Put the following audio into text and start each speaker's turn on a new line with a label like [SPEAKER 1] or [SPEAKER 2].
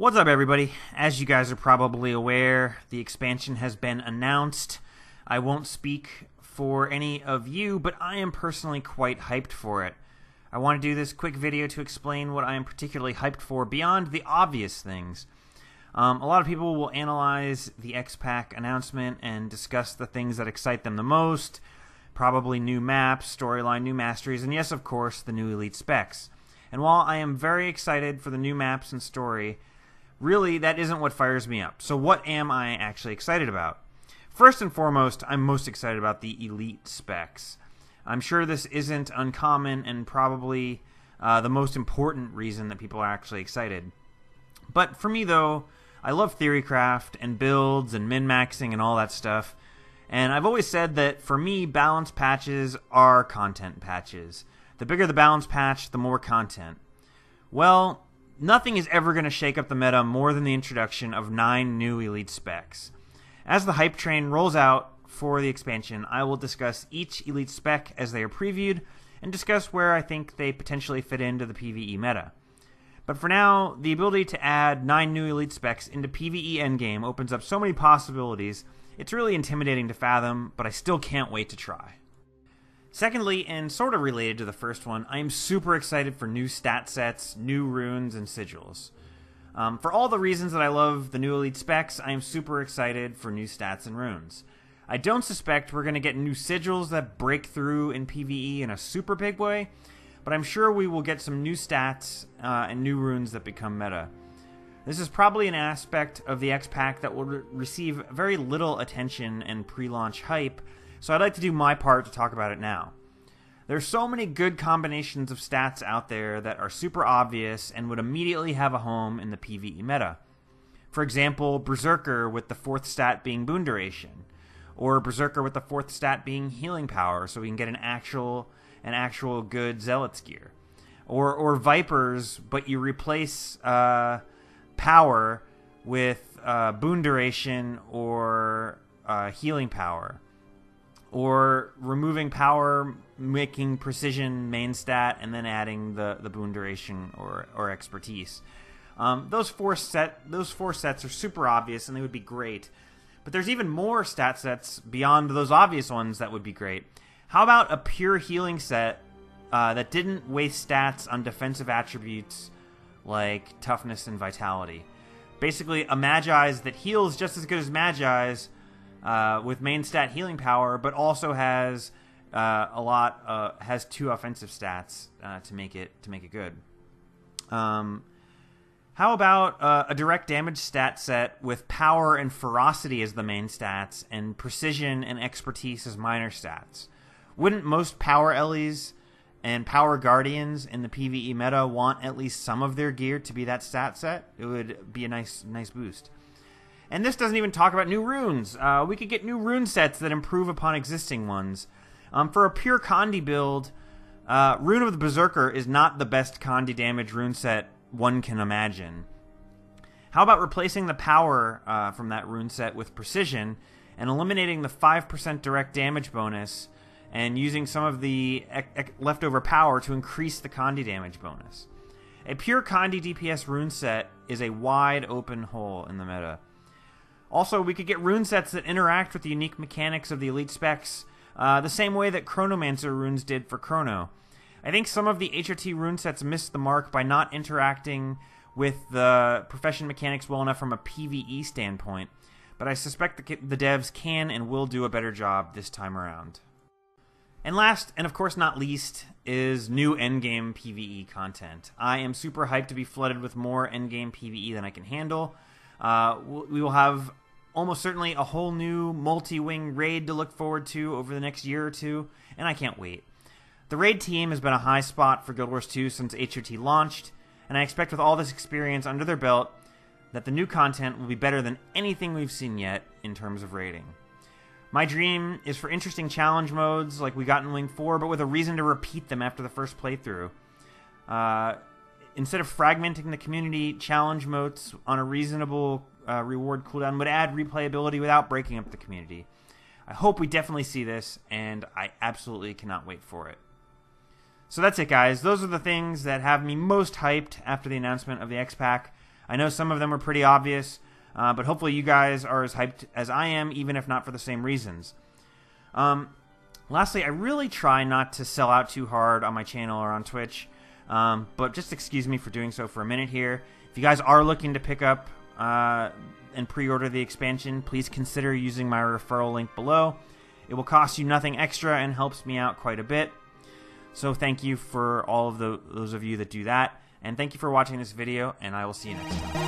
[SPEAKER 1] What's up, everybody? As you guys are probably aware, the expansion has been announced. I won't speak for any of you, but I am personally quite hyped for it. I want to do this quick video to explain what I am particularly hyped for beyond the obvious things. A lot of people will analyze the Expac announcement and discuss the things that excite them the most, probably new maps, storyline, new masteries, and yes, of course, the new elite specs. And while I am very excited for the new maps and story, really, that isn't what fires me up. So what am I actually excited about? First and foremost, I'm most excited about the elite specs. I'm sure this isn't uncommon and probably the most important reason that people are actually excited. But for me, though, I love theorycraft and builds and min-maxing and all that stuff. And I've always said that for me, balance patches are content patches. The bigger the balance patch, the more content. Well, nothing is ever going to shake up the meta more than the introduction of 9 new elite specs. As the hype train rolls out for the expansion, I will discuss each elite spec as they are previewed and discuss where I think they potentially fit into the PvE meta. But for now, the ability to add 9 new elite specs into PvE endgame opens up so many possibilities, it's really intimidating to fathom, but I still can't wait to try. Secondly, and sort of related to the first one, I am super excited for new stat sets, new runes, and sigils. For all the reasons that I love the new elite specs, I am super excited for new stats and runes. I don't suspect we're going to get new sigils that break through in PvE in a super big way, but I'm sure we will get some new stats and new runes that become meta. This is probably an aspect of the Expac that will receive very little attention and pre-launch hype, so I'd like to do my part to talk about it now. There's so many good combinations of stats out there that are super obvious and would immediately have a home in the PvE meta. For example, Berserker with the 4th stat being boon duration, or Berserker with the 4th stat being healing power, so we can get an actual good Zealot's gear. Or Vipers, but you replace power with boon duration or healing power. Or removing power, making precision main stat, and then adding the boon duration or expertise. Those four sets are super obvious, and they would be great. But there's even more stat sets beyond those obvious ones that would be great. How about a pure healing set that didn't waste stats on defensive attributes like toughness and vitality? Basically, a Magi's that heals just as good as Magi's, with main stat healing power, but also has has 2 offensive stats to make it good. How about a direct damage stat set with power and ferocity as the main stats, and precision and expertise as minor stats? Wouldn't most power Ellies and power guardians in the PvE meta want at least some of their gear to be that stat set? It would be a nice boost. And this doesn't even talk about new runes. We could get new rune sets that improve upon existing ones. For a pure Condi build, Rune of the Berserker is not the best Condi damage rune set one can imagine. How about replacing the power from that rune set with precision and eliminating the 5% direct damage bonus and using some of the leftover power to increase the Condi damage bonus? A pure Condi DPS rune set is a wide open hole in the meta. Also, we could get rune sets that interact with the unique mechanics of the elite specs, the same way that Chronomancer runes did for Chrono. I think some of the HRT rune sets missed the mark by not interacting with the profession mechanics well enough from a PvE standpoint, but I suspect the devs can and will do a better job this time around. And last, and of course not least, is new endgame PvE content. I am super hyped to be flooded with more endgame PvE than I can handle. We will have almost certainly a whole new multi-wing raid to look forward to over the next year or two, and I can't wait. The raid team has been a high spot for Guild Wars 2 since HOT launched, and I expect with all this experience under their belt that the new content will be better than anything we've seen yet in terms of raiding. My dream is for interesting challenge modes like we got in Wing 4, but with a reason to repeat them after the first playthrough. Instead of fragmenting the community, challenge modes on a reasonable reward cooldown would add replayability without breaking up the community. I hope we definitely see this, and I absolutely cannot wait for it. So that's it, guys. Those are the things that have me most hyped after the announcement of the Expac. I know some of them are pretty obvious, but hopefully you guys are as hyped as I am, even if not for the same reasons. Lastly, I really try not to sell out too hard on my channel or on Twitch, but just excuse me for doing so for a minute here. If you guys are looking to pick up and pre-order the expansion, please consider using my referral link below. It will cost you nothing extra and helps me out quite a bit. So thank you for all of those of you that do that, and thank you for watching this video, and I will see you next time.